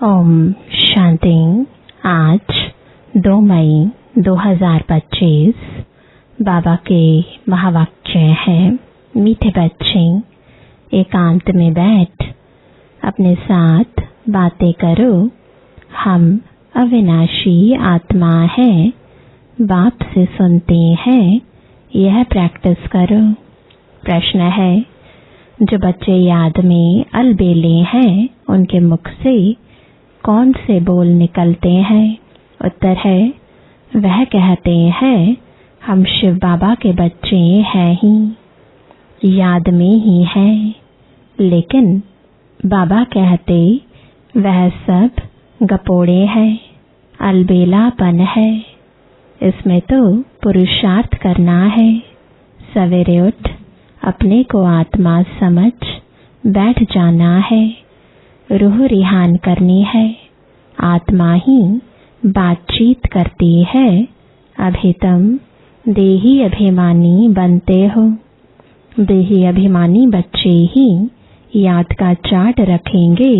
ओम शांति। आज 2 मई 2025 बाबा के महावाक्य हैं। मीठे बच्चे, एकांत में बैठ अपने साथ बातें करो। हम अविनाशी आत्मा हैं, बाप से सुनते हैं, यह प्रैक्टिस करो। प्रश्न है, जो बच्चे याद में अलबेले हैं उनके मुख से कौन से बोल निकलते हैं? उत्तर है, वह कहते हैं हम शिव बाबा के बच्चे हैं ही, याद में ही हैं। लेकिन बाबा कहते वह सब गपोड़े हैं, अलबेलापन है। इसमें तो पुरुषार्थ करना है। सवेरे उठ अपने को आत्मा समझ बैठ जाना है। रूह रिहान करनी है। आत्मा ही बातचीत करती है। अभी तुम देही अभिमानी बनते हो। देही अभिमानी बच्चे ही याद का चार्ट रखेंगे,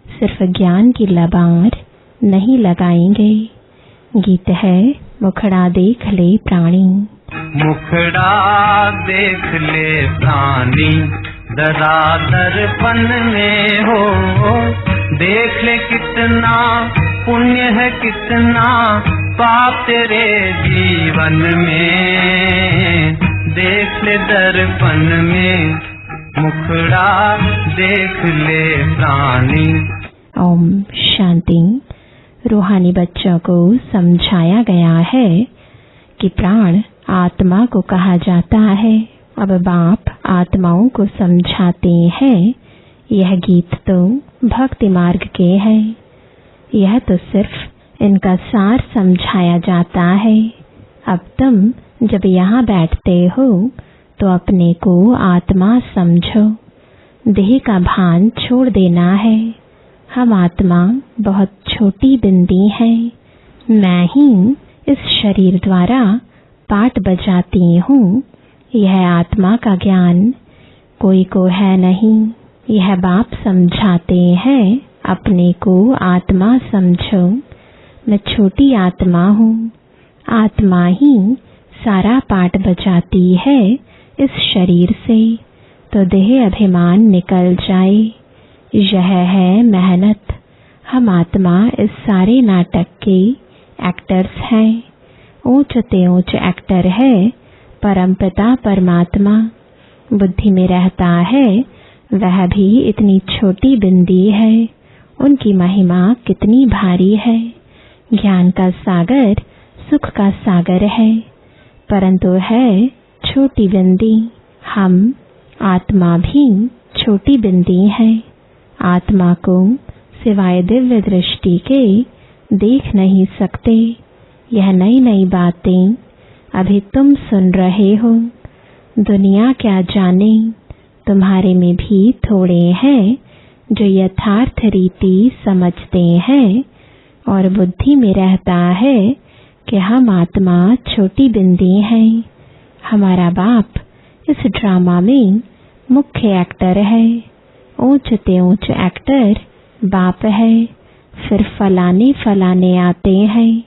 सिर्फ ज्ञान की लबार नहीं लगाएंगे। गीत है, मुखड़ा देख ले प्राणी। मुखड़ा देख ले प्राणी, दरा दर्पण में हो। देख ले कितना पुण्य है, कितना पाप तेरे जीवन में। देख ले दर्पण में, मुखड़ा देख ले प्राणी। ओम शांति। रूहानी बच्चों को समझाया गया है कि प्राण आत्मा को कहा जाता है। अब बाप आत्माओं को समझाते हैं। यह गीत तो भक्ति मार्ग के है। यह तो सिर्फ इनका सार समझाया जाता है। अब तुम जब यहाँ बैठते हो तो अपने को आत्मा समझो। देह का भान छोड़ देना है। हम आत्मा बहुत छोटी बिंदी है। मैं ही इस शरीर द्वारा पाठ बजाती हूँ। यह आत्मा का ज्ञान कोई को है नहीं। यह बाप समझाते हैं, अपने को आत्मा समझो। मैं छोटी आत्मा हूँ। आत्मा ही सारा पाठ बजाती है इस शरीर से, तो देह अभिमान निकल जाए। यह है मेहनत। हम आत्मा इस सारे नाटक के एक्टर्स हैं। ऊंच ते ऊंच एक्टर है परमपिता परमात्मा। बुद्धि में रहता है, वह भी इतनी छोटी बिंदी है। उनकी महिमा कितनी भारी है। ज्ञान का सागर सुख का सागर है, परंतु है छोटी बिंदी। हम आत्मा भी छोटी बिंदी है। आत्मा को सिवाय दिव्य दृष्टि के देख नहीं सकते। यह नई नई बातें अभी तुम सुन रहे हो। दुनिया क्या जाने, तुम्हारे में भी थोड़े हैं जो यथार्थ रीति समझते हैं और बुद्धि में रहता है कि हम आत्मा छोटी बिंदी हैं। हमारा बाप इस ड्रामा में मुख्य एक्टर है। ऊंच ते ऊंच एक्टर बाप है। फिर फलाने फलाने आते हैं।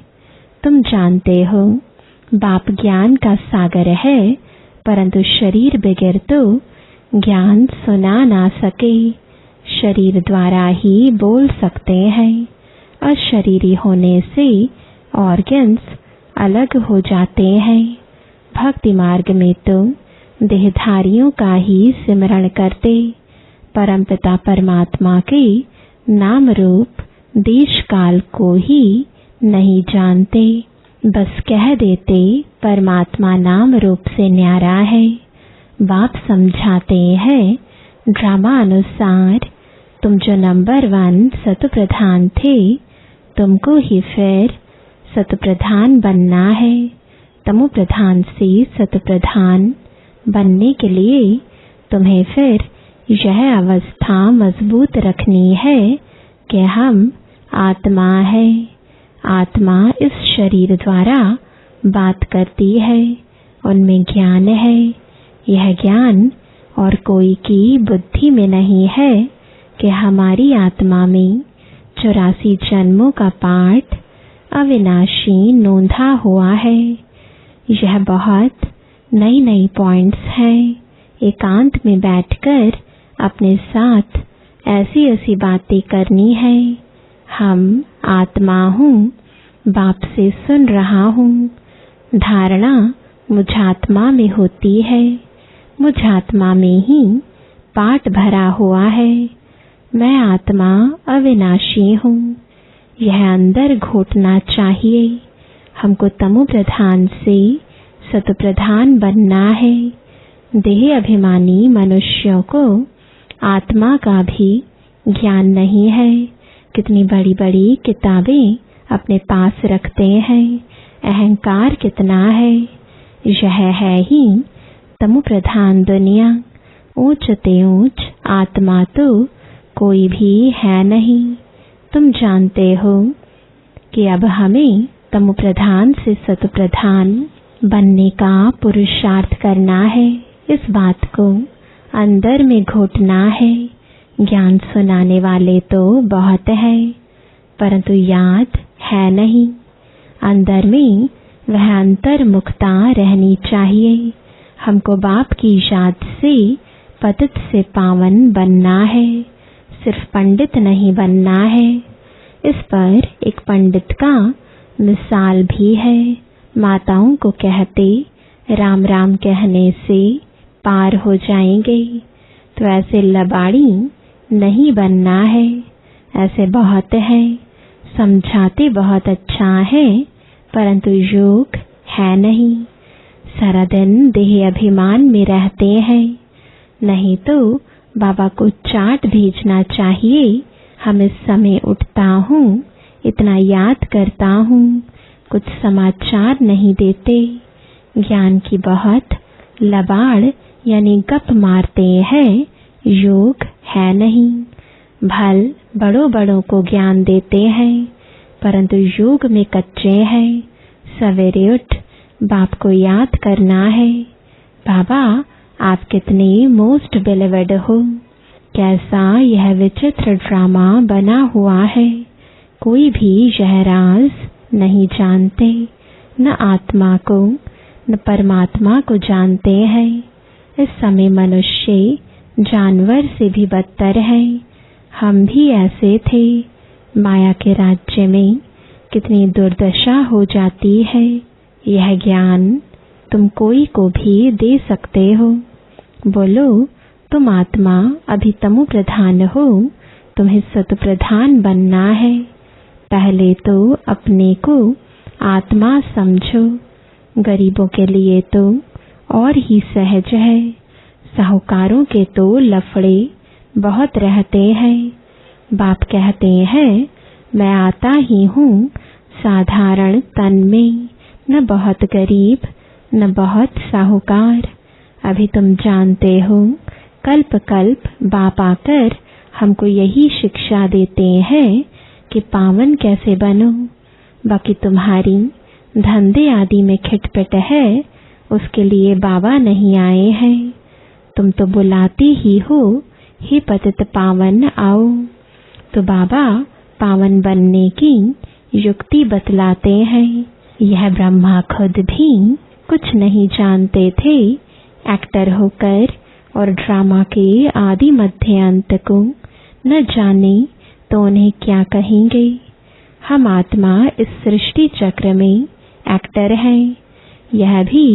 तुम जानते हो बाप ज्ञान का सागर है, परंतु शरीर बगैर तो ज्ञान सुना ना सके। शरीर द्वारा ही बोल सकते हैं। अशरीरी होने से ऑर्गन्स अलग हो जाते हैं। भक्ति मार्ग में तो देहधारियों का ही सिमरण करते, परमपिता परमात्मा के नाम रूप देश काल को ही नहीं जानते। बस कह देते परमात्मा नाम रूप से न्यारा है। बाप समझाते हैं ड्रामा अनुसार, तुम जो नंबर 1 सत प्रधान थे, तुमको ही फिर सत प्रधान बनना है। तमो प्रधान से सत प्रधान बनने के लिए तुम्हें फिर यह अवस्था मजबूत रखनी है कि हम आत्मा है। आत्मा इस शरीर द्वारा बात करती है। उनमें ज्ञान है। यह ज्ञान और कोई की बुद्धि में नहीं है कि हमारी आत्मा में 84 जन्मों का पाठ अविनाशी नोंधा हुआ है। यह बहुत नई नई पॉइंट्स हैं। एकांत में बैठकर अपने साथ ऐसी ऐसी बातें करनी है। हम आत्मा हूँ, बाप से सुन रहा हूँ। धारणा मुझ आत्मा में होती है, मुझ आत्मा में ही पाठ भरा हुआ है। मैं आत्मा अविनाशी हूँ। यह अंदर घोटना चाहिए। हमको तमो प्रधान से सतो प्रधान बनना है। देह अभिमानी मनुष्यों को आत्मा का भी ज्ञान नहीं है। कितनी बड़ी बड़ी किताबें अपने पास रखते हैं। अहंकार कितना है। यह है ही तमो प्रधान दुनिया। ऊंच ते ऊंच आत्मा तो कोई भी है नहीं। तुम जानते हो कि अब हमें तमो प्रधान से सतो प्रधान बनने का पुरुषार्थ करना है। इस बात को अंदर में घोटना है। ज्ञान सुनाने वाले तो बहुत है, परंतु याद है नहीं। अंदर में वह अंतर्मुखता रहनी चाहिए। हमको बाप की याद से पतित से पावन बनना है, सिर्फ पंडित नहीं बनना है। इस पर एक पंडित का मिसाल भी है। माताओं को कहते राम राम कहने से पार हो जाएंगे, तो ऐसे लबाड़ी नहीं बनना है। ऐसे बहुत है, समझाते बहुत अच्छा है, परंतु योग है नहीं। सारा दिन देह अभिमान में रहते हैं। नहीं तो बाबा को चाट भेजना चाहिए। हम इस समय उठता हूँ, इतना याद करता हूँ, कुछ समाचार नहीं देते। ज्ञान की बहुत लबाड़ यानी गप मारते हैं। योग है नहीं। भल बड़ों बड़ों को ज्ञान देते हैं, परंतु योग में कच्चे हैं। सवेरे उठ बाप को याद करना है। बाबा आप कितने मोस्ट बिलीवर्ड हो। कैसा यह विचित्र ड्रामा बना हुआ है। कोई भी यह राज नहीं जानते। न आत्मा को न परमात्मा को जानते हैं। इस समय मनुष्य जानवर से भी बदतर है। हम भी ऐसे थे। माया के राज्य में कितनी दुर्दशा हो जाती है। यह ज्ञान तुम कोई को भी दे सकते हो। बोलो तुम आत्मा अभी तमो प्रधान हो, तुम्हें सतो प्रधान बनना है। पहले तो अपने को आत्मा समझो। गरीबों के लिए तो और ही सहज है। साहूकारों के तो लफड़े बहुत रहते हैं। बाप कहते हैं मैं आता ही हूँ साधारण तन में, न बहुत गरीब न बहुत साहूकार। अभी तुम जानते हो कल्प कल्प बाप आकर हमको यही शिक्षा देते हैं कि पावन कैसे बनो। बाकी तुम्हारी धंधे आदि में खिटपिट है, उसके लिए बाबा नहीं आए हैं। तुम तो बुलाते ही हो, हे पतित पावन आओ। तो बाबा पावन बनने की युक्ति बतलाते हैं। यह ब्रह्मा खुद भी कुछ नहीं जानते थे। एक्टर होकर और ड्रामा के आदि मध्य अंत को न जाने तो उन्हें क्या कहेंगे। हम आत्मा इस सृष्टि चक्र में एक्टर हैं। यह भी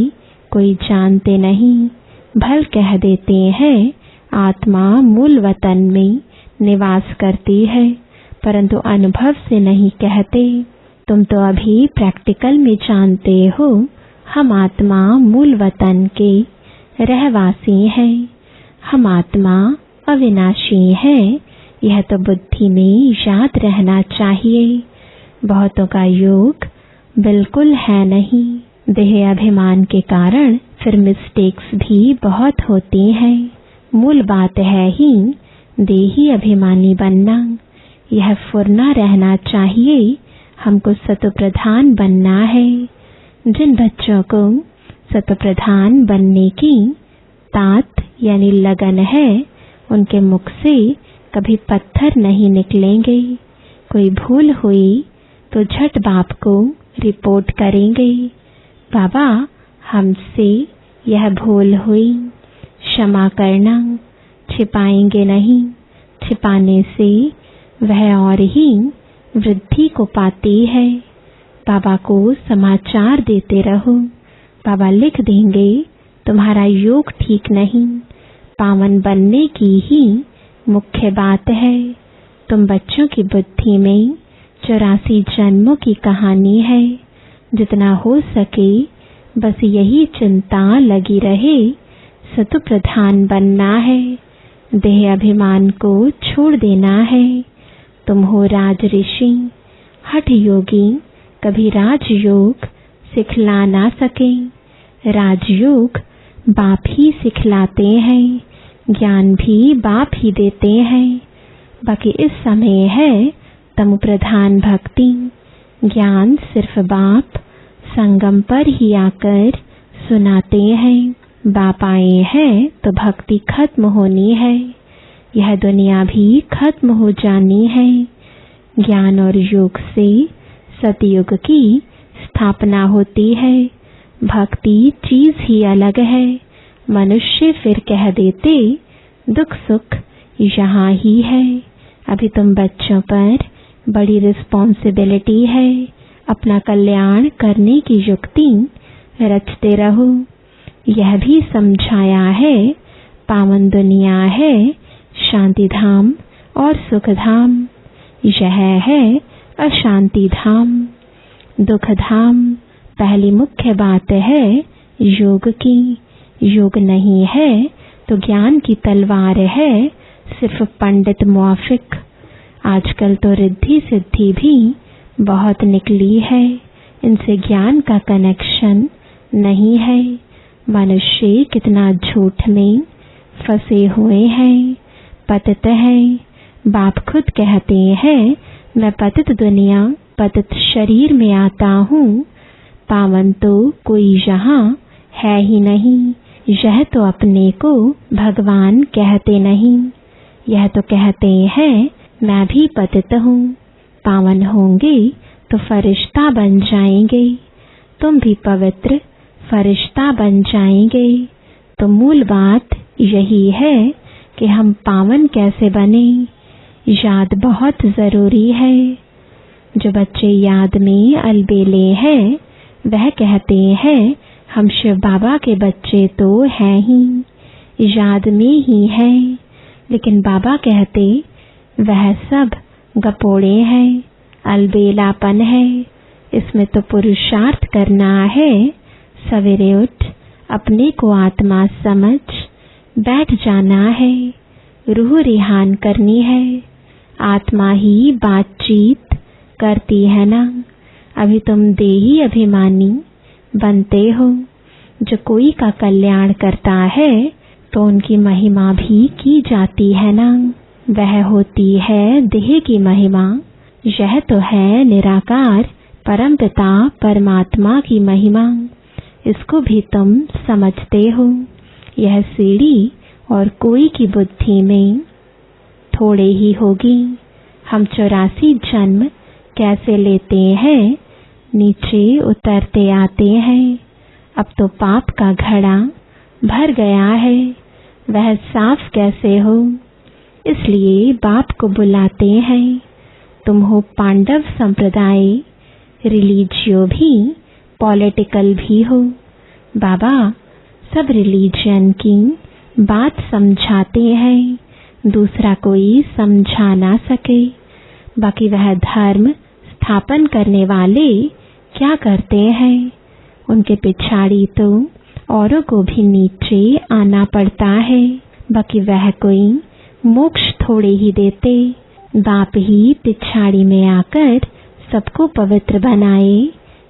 कोई जानते नहीं। भल कह देते हैं आत्मा मूल वतन में निवास करती है, परंतु अनुभव से नहीं कहते। तुम तो अभी प्रैक्टिकल में जानते हो हम आत्मा मूल वतन के रहवासी हैं। हम आत्मा अविनाशी है। यह तो बुद्धि में याद रहना चाहिए। बहुतों का योग बिल्कुल है नहीं। देह अभिमान के कारण फिर मिस्टेक्स भी बहुत होती हैं। मूल बात है ही देही अभिमानी बनना। यह फुरना रहना चाहिए। हमको सतो प्रधान बनना है। जिन बच्चों को सतो प्रधान बनने की तात यानी लगन है, उनके मुख से कभी पत्थर नहीं निकलेंगे। कोई भूल हुई तो झट बाप को रिपोर्ट करेंगे, बाबा हमसे यह भूल हुई, क्षमा करना। छिपाएंगे नहीं, छिपाने से वह और ही वृद्धि को पाती है। बाबा को समाचार देते रहो, बाबा लिख देंगे तुम्हारा योग ठीक नहीं, पावन बनने की ही मुख्य बात है। तुम बच्चों की बुद्धि में 84 जन्मों की कहानी है। जितना हो सके बस यही चिंता लगी रहे, सतु प्रधान बनना है, देह अभिमान को छोड़ देना है। तुम हो राज ऋषि, हठ योगी, कभी राजयोग सिखला ना सके। राजयोग बाप ही सिखलाते हैं, ज्ञान भी बाप ही देते हैं। बाकी इस समय है तम प्रधान भक्ति, ज्ञान सिर्फ बाप संगम पर ही आकर सुनाते हैं। बाप आए हैं तो भक्ति खत्म होनी है, यह दुनिया भी खत्म हो जानी है। ज्ञान और योग से सतयुग की स्थापना होती है। भक्ति चीज ही अलग है। मनुष्य फिर कह देते दुख सुख यहाँ ही है। अभी तुम बच्चों पर बड़ी रिस्पॉन्सिबिलिटी है, अपना कल्याण करने की युक्ति रचते रहो। यह भी समझाया है पावन दुनिया है शांति धाम और सुख धाम, यह है अशांति धाम, दुख धाम। पहली मुख्य बात है योग की। योग नहीं है तो ज्ञान की तलवार है, सिर्फ पंडित मुआफिक। आजकल तो रिद्धि सिद्धि भी बहुत निकली है, इनसे ज्ञान का कनेक्शन नहीं है। मनुष्य कितना झूठ में फंसे हुए हैं, पतित हैं। बाप खुद कहते हैं मैं पतित दुनिया पतित शरीर में आता हूँ, पावन तो कोई यहाँ है ही नहीं। यह तो अपने को भगवान कहते नहीं, यह तो कहते हैं मैं भी पतित हूँ। पावन होंगे तो फरिश्ता बन जाएंगे, तुम भी पवित्र फरिश्ता बन जाएंगे। तो मूल बात यही है कि हम पावन कैसे बने, याद बहुत जरूरी है। जो बच्चे याद में अलबेले हैं वह कहते हैं हम शिव बाबा के बच्चे तो हैं ही, याद में ही हैं। लेकिन बाबा कहते वह सब गपोड़े हैं, अलबेलापन है, इसमें तो पुरुषार्थ करना है। सवेरे उठ अपने को आत्मा समझ बैठ जाना है, रूह रिहान करनी है। आत्मा ही बातचीत करती है ना। अभी तुम देही अभिमानी बनते हो। जो कोई का कल्याण करता है तो उनकी महिमा भी की जाती है ना। वह होती है देह की महिमा, यह तो है निराकार परमपिता परमात्मा की महिमा। इसको भी तुम समझते हो। यह सीढ़ी और कोई की बुद्धि में थोड़े ही होगी। हम 84 जन्म कैसे लेते हैं, नीचे उतरते आते हैं। अब तो पाप का घड़ा भर गया है, वह साफ कैसे हो। इसलिए बाप को बुलाते हैं। तुम हो पांडव संप्रदाय, रिलीजियो भी पॉलिटिकल भी हो। बाबा सब रिलीजन की बात समझाते हैं, दूसरा कोई समझा ना सके। बाकी वह धर्म स्थापन करने वाले क्या करते हैं, उनके पिछाड़ी तो औरों को भी नीचे आना पड़ता है। बाकी वह कोई मोक्ष थोड़े ही देते, बाप ही पिछाड़ी में आकर सबको पवित्र बनाए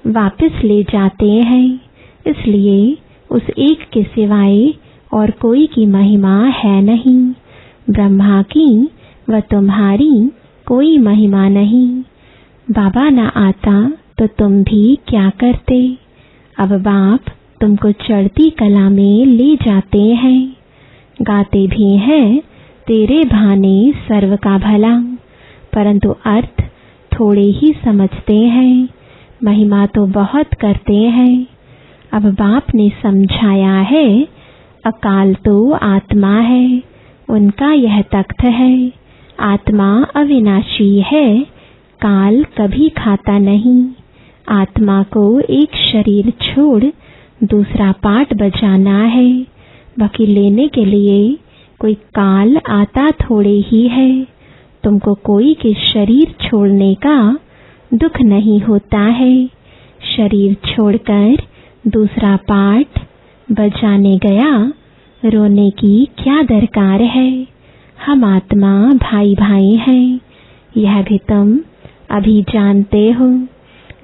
वापस ले जाते हैं। इसलिए उस एक के सिवाय और कोई की महिमा है नहीं। ब्रह्मा की व तुम्हारी कोई महिमा नहीं। बाबा न आता तो तुम भी क्या करते। अब बाप तुमको चढ़ती कला में ले जाते हैं, गाते भी हैं तेरे भाने सर्व का भला, परंतु अर्थ थोड़े ही समझते हैं, महिमा तो बहुत करते हैं। अब बाप ने समझाया है, अकाल तो आत्मा है, उनका यह तख्त है। आत्मा अविनाशी है, काल कभी खाता नहीं। आत्मा को एक शरीर छोड़ दूसरा पाठ बजाना है, बाकी लेने के लिए कोई काल आता थोड़े ही है। तुमको कोई के शरीर छोड़ने का दुख नहीं होता है। शरीर छोड़कर दूसरा पाठ बजाने गया, रोने की क्या दरकार है। हम आत्मा भाई भाई हैं, यह भी तुम अभी जानते हो।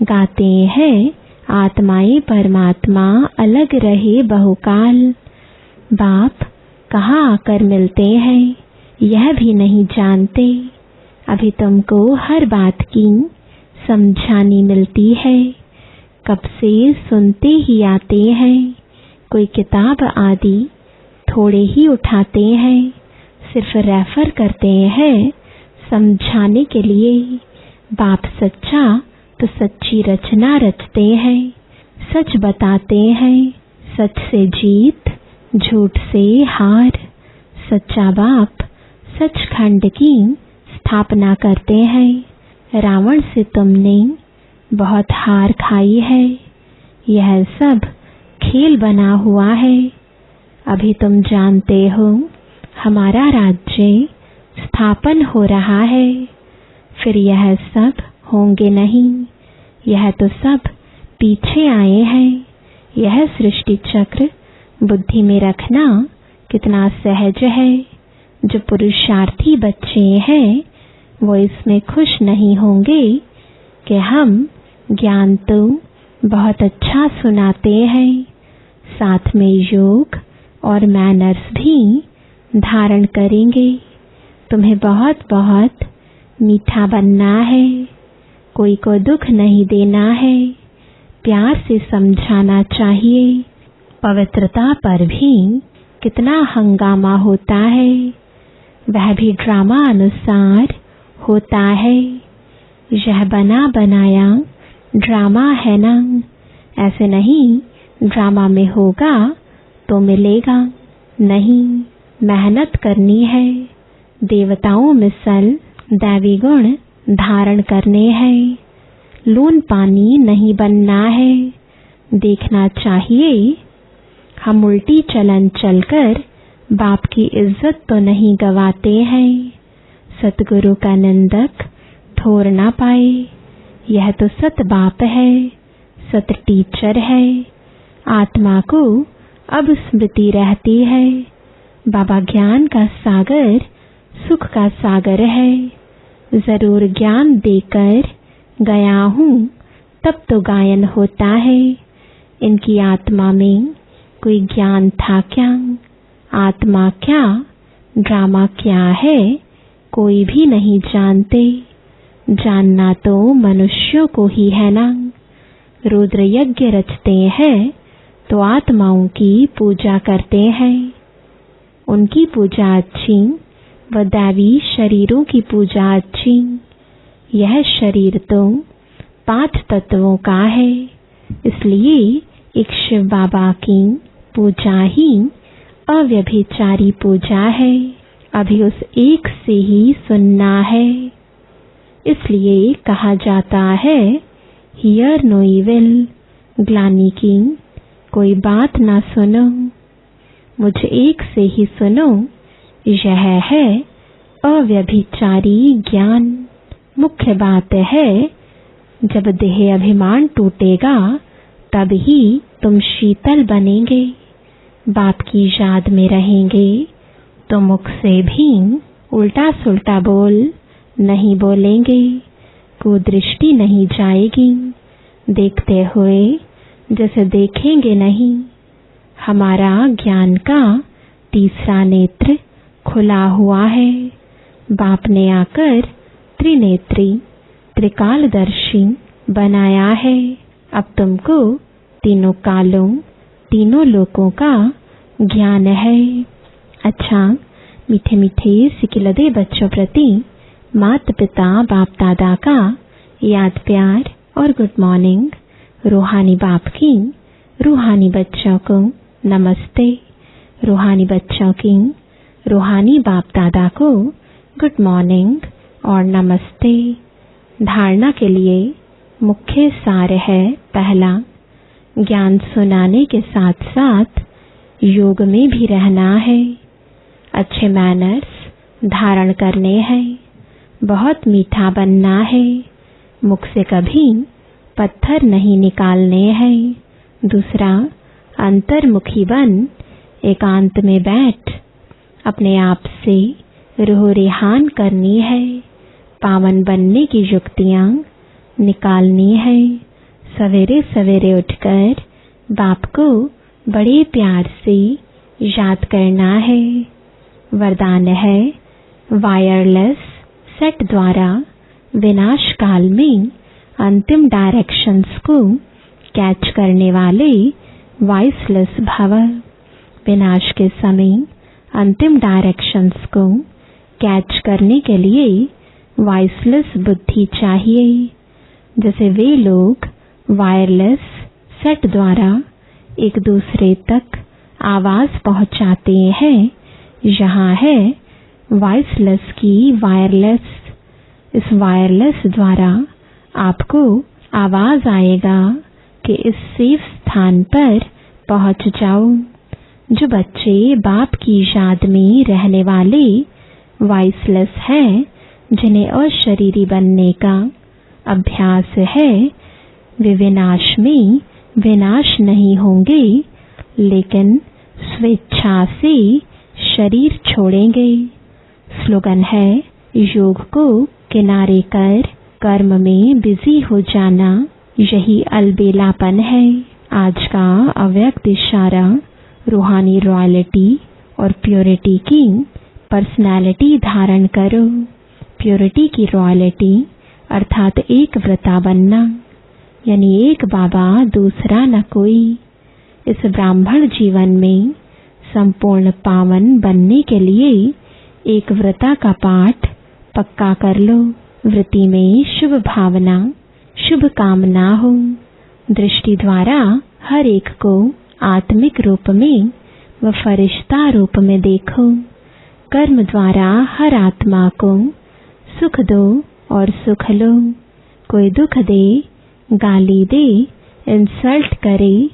गाते हैं आत्माएं परमात्मा अलग रहे बहुकाल। बाप कहाँ आकर मिलते हैं, यह भी नहीं जानते। अभी तुमको हर बात की समझानी मिलती है। कब से सुनते ही आते हैं, कोई किताब आदि थोड़े ही उठाते हैं, सिर्फ रेफर करते हैं समझाने के लिए। बाप सच्चा तो सच्ची रचना रचते हैं, सच बताते हैं, सच से जीत, झूठ से हार। सच्चा बाप सचखंड की स्थापना करते हैं। रावण से तुमने बहुत हार खाई है, यह सब खेल बना हुआ है। अभी तुम जानते हो हमारा राज्य स्थापन हो रहा है, फिर यह सब होंगे नहीं। यह तो सब पीछे आए हैं। यह सृष्टि चक्र बुद्धि में रखना कितना सहज है। जो पुरुषार्थी बच्चे हैं वो इसमें खुश नहीं होंगे कि हम ज्ञान तो बहुत अच्छा सुनाते हैं, साथ में योग और मैनर्स भी धारण करेंगे। तुम्हें बहुत बहुत मीठा बनना है, कोई को दुख नहीं देना है, प्यार से समझाना चाहिए। पवित्रता पर भी कितना हंगामा होता है, वह भी ड्रामा अनुसार होता है। यह बना बनाया ड्रामा है ना, ऐसे नहीं ड्रामा में होगा तो मिलेगा नहीं। मेहनत करनी है, देवताओं मिसल दैवी गुण धारण करने हैं। लून पानी नहीं बनना है। देखना चाहिए हम उल्टी चलन चलकर बाप की इज्जत तो नहीं गवाते हैं। सतगुरु का निंदक ठोर ना पाए, यह तो सत बाप है, सत टीचर है। आत्मा को अब स्मृति रहती है, बाबा ज्ञान का सागर सुख का सागर है। जरूर ज्ञान देकर गया हूँ तब तो गायन होता है। इनकी आत्मा में कोई ज्ञान था क्या? आत्मा क्या, ड्रामा क्या है, कोई भी नहीं जानते। जानना तो मनुष्यों को ही है ना। रुद्र यज्ञ रचते हैं तो आत्माओं की पूजा करते हैं। उनकी पूजा अच्छी व दैवी शरीरों की पूजा अच्छी। यह शरीर तो 5 तत्वों का है, इसलिए एक शिव बाबा की पूजा ही अव्यभिचारी पूजा है। अभी उस एक से ही सुनना है, इसलिए कहा जाता है हियर नो इविल, ग्लानि की कोई बात ना सुनो, मुझ एक से ही सुनो। यह है अव्यभिचारी ज्ञान। मुख्य बात है जब देह अभिमान टूटेगा तब ही तुम शीतल बनेंगे, बाप की याद में रहेंगे तो मुख से भी उल्टा सुल्टा बोल नहीं बोलेंगे, कुदृष्टि नहीं जाएगी। देखते हुए जैसे देखेंगे नहीं। हमारा ज्ञान का तीसरा नेत्र खुला हुआ है। बाप ने आकर त्रिनेत्री त्रिकालदर्शी बनाया है। अब तुमको तीनों कालों तीनों लोकों का ज्ञान है। अच्छा, मीठे मीठे सिकिलदे बच्चों प्रति माता पिता बाप दादा का याद प्यार और गुड मॉर्निंग। रूहानी बाप की रूहानी बच्चों को नमस्ते। रूहानी बच्चों की रूहानी बाप दादा को गुड मॉर्निंग और नमस्ते। धारणा के लिए मुख्य सार है, पहला, ज्ञान सुनाने के साथ साथ योग में भी रहना है। अच्छे मैनर्स धारण करने हैं। बहुत मीठा बनना है। मुख से कभी पत्थर नहीं निकालने हैं। दूसरा, अंतर्मुखी बन एकांत में बैठ अपने आप से रूह रिहान करनी है। पावन बनने की युक्तियां निकालनी है। सवेरे सवेरे उठकर बाप को बड़े प्यार से याद करना है। वरदान है, वायरलेस सेट द्वारा विनाश काल में अंतिम डायरेक्शंस को कैच करने वाले वॉइसलेस भव। विनाश के समय अंतिम डायरेक्शंस को कैच करने के लिए वॉइसलेस बुद्धि चाहिए। जैसे वे लोग वायरलेस सेट द्वारा एक दूसरे तक आवाज पहुंचाते हैं, यहाँ है वॉइसलेस की वायरलेस। इस वायरलेस द्वारा आपको आवाज आएगा कि इस सेफ स्थान पर पहुंच जाओ। जो बच्चे बाप की याद में रहने वाले वॉइसलेस हैं, जिन्हें अशरीरी बनने का अभ्यास है, वे विनाश में विनाश नहीं होंगे, लेकिन स्वेच्छा से शरीर छोड़ेंगे। स्लोगन है, योग को किनारे कर कर्म में बिजी हो जाना, यही अलबेलापन है। आज का अव्यक्त इशारा रूहानी रॉयल्टी और प्योरिटी की पर्सनालिटी धारण करो। प्योरिटी की रॉयल्टी अर्थात एक व्रता बनना, यानी एक बाबा दूसरा न कोई। इस ब्राह्मण जीवन में संपूर्ण पावन बनने के लिए एक व्रता का पाठ पक्का कर लो। वृत्ति में शुभ भावना, शुभ कामना हो। दृष्टि द्वारा हर एक को आत्मिक रूप में व फरिश्ता रूप में देखो। कर्म द्वारा हर आत्मा को सुख दो और सुख लो। कोई दुख दे, गाली दे, इंसल्ट करे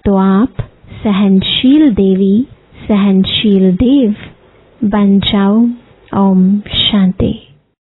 तो आप सहनशील देवी, सहनशील देव बन जाओ। ओम शांति।